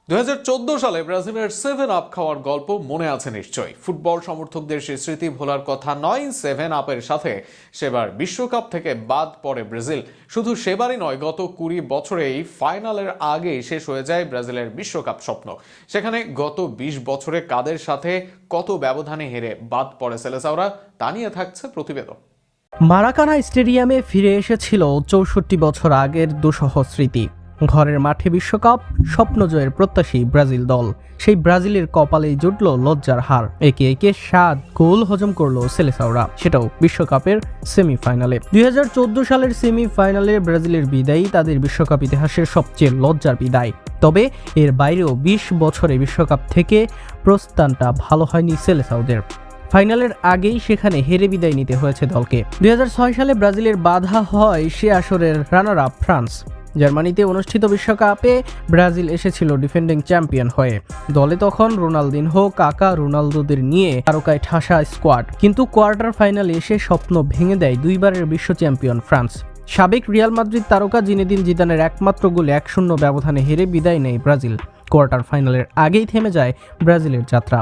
2014 সালে ব্রাজিলের 7 আপ খাওয়ার গল্প মনে আছে নিশ্চয়ই। ফুটবল সমর্থকদের সে স্মৃতি ভোলার কথা নয়। 7 আপের সাথে সেবার বিশ্বকাপ থেকে বাদ পড়ে ব্রাজিল। শুধু সেবারই নয়, গত 20 বছরেই ফাইনালের আগেই শেষ হয়ে যায় ব্রাজিলের বিশ্বকাপ স্বপ্ন। সেখানে গত 20 বছরে কাদের সাথে কত ব্যবধানে হেরে বাদ পড়ে সেলেসাওরা, তা নিয়ে থাকছে প্রতিবেদন। মারাকানা স্টেডিয়ামে ফিরে এসেছিল 64 বছর আগের দুঃসহ স্মৃতি। ঘরের মাঠে বিশ্বকাপ, স্বপ্ন জয়ের প্রত্যাশী ব্রাজিল দল। সেই ব্রাজিলের কপালেই জুটল লজ্জার হার। একে একে 7 গোল হজম করলো সেলেসাওরা, সেটাও বিশ্বকাপের সেমিফাইনালে। 2014 সালের সেমিফাইনালে ব্রাজিলের বিদায়ই তাদের বিশ্বকাপ ইতিহাসের সবচেয়ে লজ্জার বিদায়। তবে এর বাইরেও 20 বছরে বিশ্বকাপ থেকে প্রস্থানটা ভালো হয়নি সেলেসাওদের। ফাইনালের আগেই সেখানে হেরে বিদায় নিতে হয়েছে দলকে। 2006 সালে ব্রাজিলের বাধা হয় সে আসরের রানার আপ ফ্রান্স। জার্মানিতে অনুষ্ঠিত বিশ্বকাপে ব্রাজিল এসেছিল ডিফেন্ডিং চ্যাম্পিয়ন হয়ে। দলে তখন রোনালদিনহো, কাকা, রোনালদোদের নিয়ে তারকায় ঠাসা স্কোয়াড। কিন্তু কোয়ার্টার ফাইনালে এসে স্বপ্ন ভেঙে দেয় দুইবারের বিশ্ব চ্যাম্পিয়ন ফ্রান্স। সাবেক রিয়াল মাদ্রিদ তারকা জিনেদিন জিদানের একমাত্র গোলে 1-0 ব্যবধানে হেরে বিদায় নেয় ব্রাজিল। কোয়ার্টার ফাইনালের আগেই থেমে যায় ব্রাজিলের যাত্রা।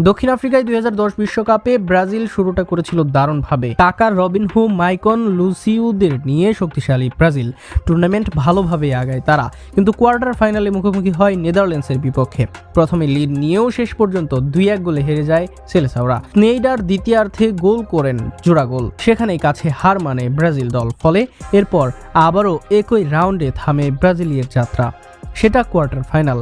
দক্ষিণ আফ্রিকায় 2010 বিশ্বকাপে ব্রাজিল শুরুটা করেছিল দারুণভাবে। কাকার, রবিনহো, মাইকন, লুসিউদের নিয়ে শক্তিশালী ব্রাজিল। টুর্নামেন্ট ভালোভাবে আগায় তারা, কিন্তু কোয়ার্টার ফাইনালে মুখোমুখি হয় নেদারল্যান্ডসের বিপক্ষে। প্রথমে লিড নিয়েও শেষ পর্যন্ত 2-1 গোলে হেরে যায় সেলেসাওরা। স্নেইডার দ্বিতীয়ার্ধে গোল করেন জোড়া গোল, সেখানেই কাছে হার মানে ব্রাজিল দল। ফলে এরপর আবারও একই রাউন্ডে থামে ব্রাজিলিয়ার যাত্রা, সেটা কোয়ার্টার ফাইনাল।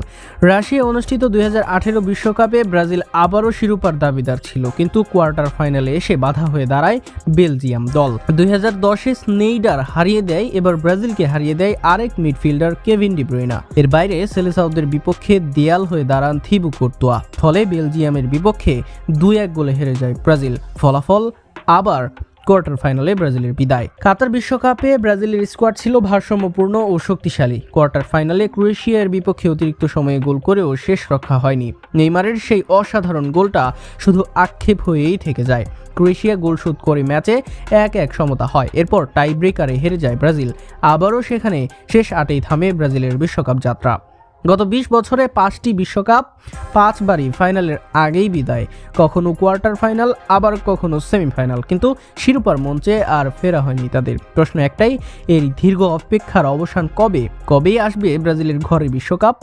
রাশিয়া অনুষ্ঠিত 2018 বিশ্বকাপে ব্রাজিল আবারও শিরোপার দাবিদার ছিল, কিন্তু কোয়ার্টার ফাইনালে এসে বাধা হয়ে দাঁড়ায় বেলজিয়াম দল। 2010-এ স্নেইডার হারিয়ে দেয়, এবার ব্রাজিলকে হারিয়ে দেয় আরেক মিডফিল্ডার কেভিন ডি ব্রুইনা। এর বাইরে সেলেসাওদের বিপক্ষে দেয়াল হয়ে দাঁড়ান থিবু কুর্তোয়া। ফলে বেলজিয়ামের বিপক্ষে 2-1 গোলে হেরে যায় ব্রাজিল। ফলাফল আবার কোয়ার্টার ফাইনালে ব্রাজিলের বিদায়। কাতার বিশ্বকাপে ব্রাজিলের স্কোয়াড ছিল ভারসাম্যপূর্ণ ও শক্তিশালী। কোয়ার্টার ফাইনালে ক্রোয়েশিয়ার বিপক্ষে অতিরিক্ত সময়ে গোল করেও শেষ রক্ষা হয়নি। নেইমারের সেই অসাধারণ গোলটা শুধু আক্ষেপ হয়েই থেকে যায়। ক্রোয়েশিয়া গোল শোধ করে ম্যাচে 1-1 সমতা হয়। এরপর টাই ব্রেকারে হেরে যায় ব্রাজিল। আবারও সেখানে শেষ 8এই থামে ব্রাজিলের বিশ্বকাপ যাত্রা। গত 20 বছরে 5টি বিশ্বকাপ, 5 বারই ফাইনালের আগেই বিদায়। কখনো কোয়ার্টার ফাইনাল, আবার কখনো সেমিফাইনাল, কিন্তু শিরোপার মঞ্চে আর ফেরা হয়নি তাদের। প্রশ্ন একটাই, এর দীর্ঘ অপেক্ষার অবসান কবে আসবে ব্রাজিলের ঘরে বিশ্বকাপ?